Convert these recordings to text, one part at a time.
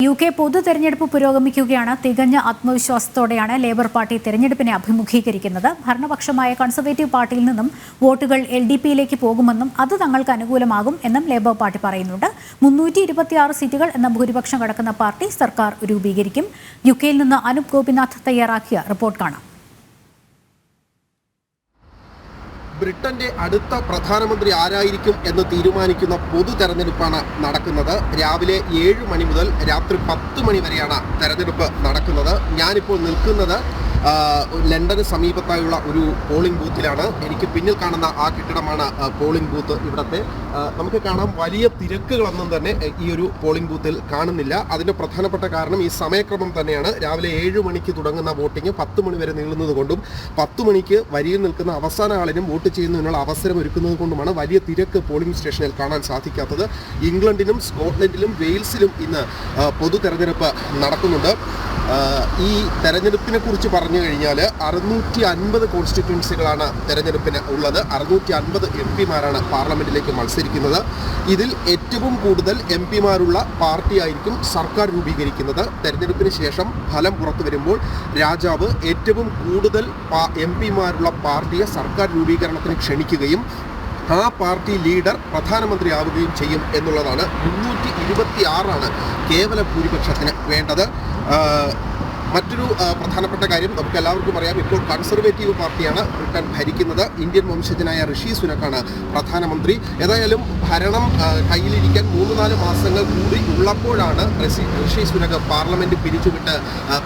UK പൊതു തെരഞ്ഞെടുപ്പ് പുരോഗമിക്കുകയാണ്. തികഞ്ഞ ആത്മവിശ്വാസത്തോടെയാണ് ലേബർ പാർട്ടി തെരഞ്ഞെടുപ്പിനെ അഭിമുഖീകരിക്കുന്നത്. ഭരണപക്ഷമായ കൺസർവേറ്റീവ് പാർട്ടിയിൽ നിന്നും വോട്ടുകൾ LDPയിലേക്ക് പോകുമെന്നും അത് തങ്ങൾക്ക് അനുകൂലമാകും എന്നും ലേബർ പാർട്ടി പറയുന്നുണ്ട്. 326 സീറ്റുകൾ എന്ന ഭൂരിപക്ഷം കടക്കുന്ന പാർട്ടി സർക്കാർ രൂപീകരിക്കും. UKയിൽ നിന്ന് അനൂപ് ഗോപിനാഥ് തയ്യാറാക്കിയ റിപ്പോർട്ട് കാണാം. ബ്രിട്ടന്റെ അടുത്ത പ്രധാനമന്ത്രി ആരായിരിക്കും എന്ന് തീരുമാനിക്കുന്ന പൊതു തെരഞ്ഞെടുപ്പാണ് നടക്കുന്നത്. രാവിലെ 7 മണി മുതൽ രാത്രി 10 മണി വരെയാണ് തെരഞ്ഞെടുപ്പ് നടക്കുന്നത്. ഞാനിപ്പോൾ നിൽക്കുന്നത് ലണ്ടന് സമീപത്തായുള്ള ഒരു പോളിംഗ് ബൂത്തിലാണ്. എനിക്ക് പിന്നിൽ കാണുന്ന ആ കെട്ടിടമാണ് പോളിംഗ് ബൂത്ത്. ഇവിടത്തെ നമുക്ക് കാണാം വലിയ തിരക്കുകളൊന്നും തന്നെ ഈ ഒരു പോളിംഗ് ബൂത്തിൽ കാണുന്നില്ല. അതിൻ്റെ പ്രധാനപ്പെട്ട കാരണം ഈ സമയക്രമം തന്നെയാണ്. രാവിലെ 7 മണിക്ക് തുടങ്ങുന്ന വോട്ടിംഗ് 10 മണി വരെ നീളുന്നത് കൊണ്ടും 10 മണിക്ക് വരിയിൽ നിൽക്കുന്ന അവസാന ആളിനും വോട്ട് ചെയ്യുന്നതിനുള്ള അവസരം ഒരുക്കുന്നത് കൊണ്ടുമാണ് വലിയ തിരക്ക് പോളിംഗ് സ്റ്റേഷനിൽ കാണാൻ സാധിക്കാത്തത്. ഇംഗ്ലണ്ടിലും സ്കോട്ട്ലൻഡിലും വെയിൽസിലും ഇന്ന് പൊതു തെരഞ്ഞെടുപ്പ് നടക്കുന്നുണ്ട്. ഈ തെരഞ്ഞെടുപ്പിനെ കുറിച്ച് പറഞ്ഞു കഴിഞ്ഞാൽ 650 കോൺസ്റ്റിറ്റ്യുവൻസികളാണ് തെരഞ്ഞെടുപ്പിന് ഉള്ളത്. 650 MP-മാരാണ് പാർലമെന്റിലേക്ക് മത്സരിക്കുന്നത്. ഇതിൽ ഏറ്റവും കൂടുതൽ MP-മാരുള്ള പാർട്ടിയായിരിക്കും സർക്കാർ രൂപീകരിക്കുന്നത്. തെരഞ്ഞെടുപ്പിന് ശേഷം ഫലം പുറത്തു വരുമ്പോൾ രാജാവ് ഏറ്റവും കൂടുതൽ MP-മാരുള്ള പാർട്ടിയെ സർക്കാർ രൂപീകരണത്തിന് ക്ഷണിക്കുകയും ആ പാർട്ടി ലീഡർ പ്രധാനമന്ത്രിയാവുകയും ചെയ്യും എന്നുള്ളതാണ്. 326 കേവല ഭൂരിപക്ഷത്തിന് വേണ്ടത്. മറ്റൊരു പ്രധാനപ്പെട്ട കാര്യം നമുക്ക് എല്ലാവർക്കും അറിയാം, ഇപ്പോൾ കൺസർവേറ്റീവ് പാർട്ടിയാണ് ബ്രിട്ടൻ ഭരിക്കുന്നത്. ഇന്ത്യൻ വംശജനായ ഋഷി സുനക്കാണ് പ്രധാനമന്ത്രി. ഏതായാലും ഭരണം കയ്യിലിരിക്കാൻ 3-4 മാസങ്ങൾ കൂടി ഉള്ളപ്പോഴാണ് ഋഷി സുനക് പാർലമെന്റ് പിരിച്ചുവിട്ട്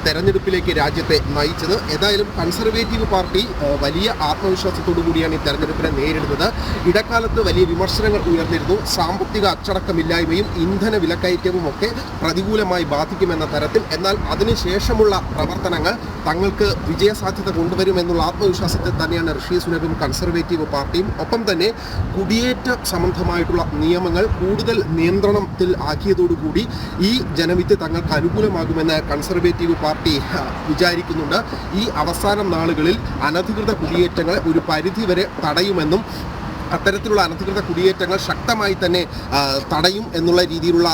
തെരഞ്ഞെടുപ്പിലേക്ക് രാജ്യത്തെ നയിച്ചത്. ഏതായാലും കൺസർവേറ്റീവ് പാർട്ടി വലിയ ആത്മവിശ്വാസത്തോടു കൂടിയാണ് ഈ തെരഞ്ഞെടുപ്പിനെ നേരിടുന്നത്. ഇടക്കാലത്ത് വലിയ വിമർശനങ്ങൾ ഉയർന്നിരുന്നു. സാമ്പത്തിക അച്ചടക്കമില്ലായ്മയും ഇന്ധന വിലക്കയറ്റവും ഒക്കെ പ്രതികൂലമായി ബാധിക്കുമെന്ന തരത്തിൽ. എന്നാൽ അതിനുശേഷമുള്ള പ്രവർത്തനങ്ങൾ തങ്ങൾക്ക് വിജയസാധ്യത കൊണ്ടുവരുമെന്നുള്ള ആത്മവിശ്വാസത്തിൽ തന്നെയാണ് ഋഷി സുനകും കൺസർവേറ്റീവ് പാർട്ടിയും. ഒപ്പം തന്നെ കുടിയേറ്റ സംബന്ധമായിട്ടുള്ള നിയമങ്ങൾ കൂടുതൽ നിയന്ത്രണത്തിൽ ആക്കിയതോടുകൂടി ഈ ജനവിധി തങ്ങൾക്ക് അനുകൂലമാകുമെന്ന് കൺസർവേറ്റീവ് പാർട്ടി വിചാരിക്കുന്നുണ്ട്. ഈ അവസാന നാളുകളിൽ അനധികൃത കുടിയേറ്റങ്ങൾ ഒരു പരിധിവരെ തടയുമെന്നും അത്തരത്തിലുള്ള അനധികൃത കുടിയേറ്റങ്ങൾ ശക്തമായി തന്നെ തടയും എന്നുള്ള രീതിയിലുള്ള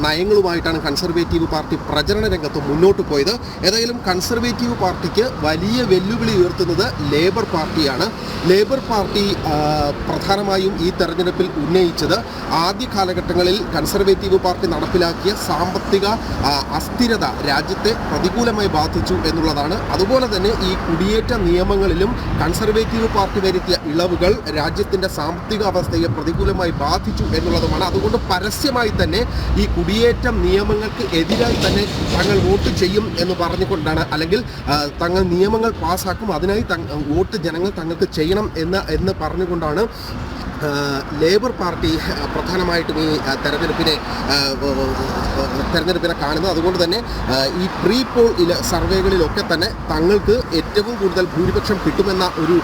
നയങ്ങളുമായിട്ടാണ് കൺസർവേറ്റീവ് പാർട്ടി പ്രചരണ രംഗത്ത് മുന്നോട്ട് പോയത്. ഏതായാലും കൺസർവേറ്റീവ് പാർട്ടിക്ക് വലിയ വെല്ലുവിളി ഉയർത്തുന്നത് ലേബർ പാർട്ടിയാണ്. ലേബർ പാർട്ടി പ്രധാനമായും ഈ തെരഞ്ഞെടുപ്പിൽ ഉന്നയിച്ചത് ആദ്യ കാലഘട്ടങ്ങളിൽ കൺസർവേറ്റീവ് പാർട്ടി നടപ്പിലാക്കിയ സാമ്പത്തിക അസ്ഥിരത രാജ്യത്തെ പ്രതികൂലമായി ബാധിച്ചു എന്നുള്ളതാണ്. അതുപോലെ തന്നെ ഈ കുടിയേറ്റ നിയമങ്ങളിലും കൺസർവേറ്റീവ് പാർട്ടി വരുത്തിയ ഇളവുകൾ രാജ്യത്തിൻ്റെ സാമ്പത്തിക അവസ്ഥയെ പ്രതികൂലമായി ബാധിച്ചു എന്നുള്ളതുമാണ്. അതുകൊണ്ട് പരസ്യമായി തന്നെ ഈ കുടിയേറ്റ നിയമങ്ങൾക്ക് എതിരായി തന്നെ തങ്ങൾ വോട്ട് ചെയ്യും എന്ന് പറഞ്ഞുകൊണ്ടാണ്, അല്ലെങ്കിൽ തങ്ങൾ നിയമങ്ങൾ പാസ്സാക്കും, അതിനായി വോട്ട് ജനങ്ങൾ തങ്ങൾക്ക് ചെയ്യണം എന്ന് പറഞ്ഞുകൊണ്ടാണ് ലേബർ പാർട്ടി പ്രധാനമായിട്ടും ഈ തെരഞ്ഞെടുപ്പിനെ കാണുന്നത്. അതുകൊണ്ട് തന്നെ ഈ പ്രീ പോൾ സർവേകളിലൊക്കെ തന്നെ തങ്ങൾക്ക് ഏറ്റവും കൂടുതൽ ഭൂരിപക്ഷം കിട്ടുമെന്ന ഒരു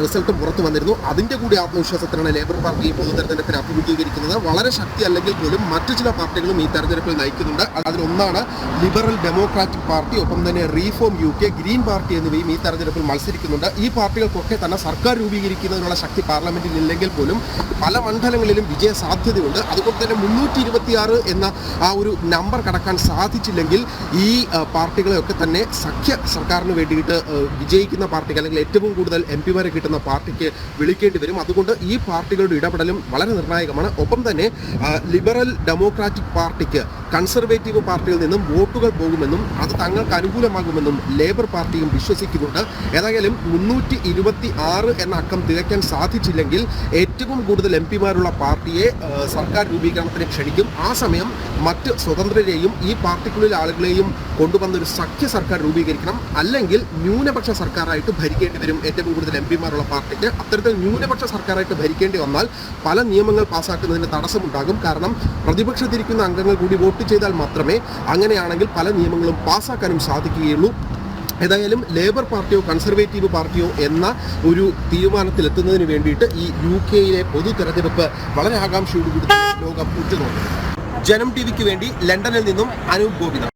റിസൾട്ടും പുറത്തു വന്നിരുന്നു. അതിൻ്റെ കൂടി ആത്മവിശ്വാസത്തിലാണ് ലേബർ പാർട്ടി ഈ പൊതു തെരഞ്ഞെടുപ്പിനെ അഭിമുഖീകരിക്കുന്നത്. വളരെ ശക്തി അല്ലെങ്കിൽ പോലും മറ്റു ചില പാർട്ടികളും ഈ തെരഞ്ഞെടുപ്പിൽ നയിക്കുന്നുണ്ട്. അതിലൊന്നാണ് ലിബറൽ ഡെമോക്രാറ്റിക് പാർട്ടി, ഒപ്പം തന്നെ റീഫോം UK, ഗ്രീൻ പാർട്ടി എന്നിവയും ഈ തെരഞ്ഞെടുപ്പിൽ മത്സരിക്കുന്നുണ്ട്. ഈ പാർട്ടികൾക്കൊക്കെ തന്നെ സർക്കാർ രൂപീകരിക്കുന്നതിനുള്ള ശക്തി പാർലമെന്റിൽ ഇല്ലെങ്കിൽ പോലും പല മണ്ഡലങ്ങളിലും വിജയ സാധ്യതയുണ്ട്. അതുകൊണ്ട് തന്നെ 326 എന്ന ആ ഒരു നമ്പർ കടക്കാൻ സാധിച്ചില്ലെങ്കിൽ ഈ പാർട്ടികളെയൊക്കെ തന്നെ സഖ്യ സർക്കാരിന് വേണ്ടിയിട്ട് വിജയിക്കുന്ന പാർട്ടിക്ക് അല്ലെങ്കിൽ ഏറ്റവും കൂടുതൽ MP-മാരെ കിട്ടുന്ന പാർട്ടിക്ക് വിളിക്കേണ്ടി വരും. അതുകൊണ്ട് ഈ പാർട്ടികളുടെ ഇടപെടലും വളരെ നിർണായകമാണ്. ഒപ്പം തന്നെ ലിബറൽ ഡെമോക്രാറ്റിക് പാർട്ടിക്ക് കൺസർവേറ്റീവ് പാർട്ടിയിൽ നിന്നും വോട്ടുകൾ പോകുമെന്നും അത് തങ്ങൾക്ക് അനുകൂലമാകുമെന്നും ലേബർ പാർട്ടിയും വിശ്വസിക്കുന്നുണ്ട്. ഏതായാലും 326 എന്ന അക്കം തികയ്ക്കാൻ സാധിച്ചില്ലെങ്കിൽ ഏറ്റവും കൂടുതൽ MP-മാരുള്ള പാർട്ടിയെ സർക്കാർ രൂപീകരണത്തിന് ക്ഷണിക്കും. ആ സമയം മറ്റ് സ്വതന്ത്രരെയും ഈ പാർട്ടിക്കുള്ളിൽ ആളുകളെയും കൊണ്ടുവന്നൊരു സഖ്യ സർക്കാർ രൂപീകരിക്കണം. അല്ലെങ്കിൽ ന്യൂനപക്ഷ സർക്കാരായിട്ട് ഭരിക്കേണ്ടി വരും ഏറ്റവും കൂടുതൽ MP-മാരുള്ള പാർട്ടിക്ക്. അത്തരത്തിൽ ന്യൂനപക്ഷ സർക്കാരായിട്ട് ഭരിക്കേണ്ടി വന്നാൽ പല നിയമങ്ങൾ പാസ്സാക്കുന്നതിന് തടസ്സമുണ്ടാകും. കാരണം പ്രതിപക്ഷത്തിരിക്കുന്ന അംഗങ്ങൾ കൂടി വോട്ട് ചെയ്താൽ മാത്രമേ അങ്ങനെയാണെങ്കിൽ പല നിയമങ്ങളും പാസ്സാക്കാനും സാധിക്കുകയുള്ളൂ. ഏതായാലും ലേബർ പാർട്ടിയോ കൺസർവേറ്റീവ് പാർട്ടിയോ എന്ന ഒരു തീരുമാനത്തിലെത്തുന്നതിന് വേണ്ടിയിട്ട് ഈ UK-യിലെ പൊതു തെരഞ്ഞെടുപ്പ് വളരെ ആകാംക്ഷയോടുകൂടി ലോകം ഉറ്റുനോക്കുന്നു. ജനം TV-ക്ക് വേണ്ടി ലണ്ടനിൽ നിന്നും അനൂപ് ഗോപിനാഥ്.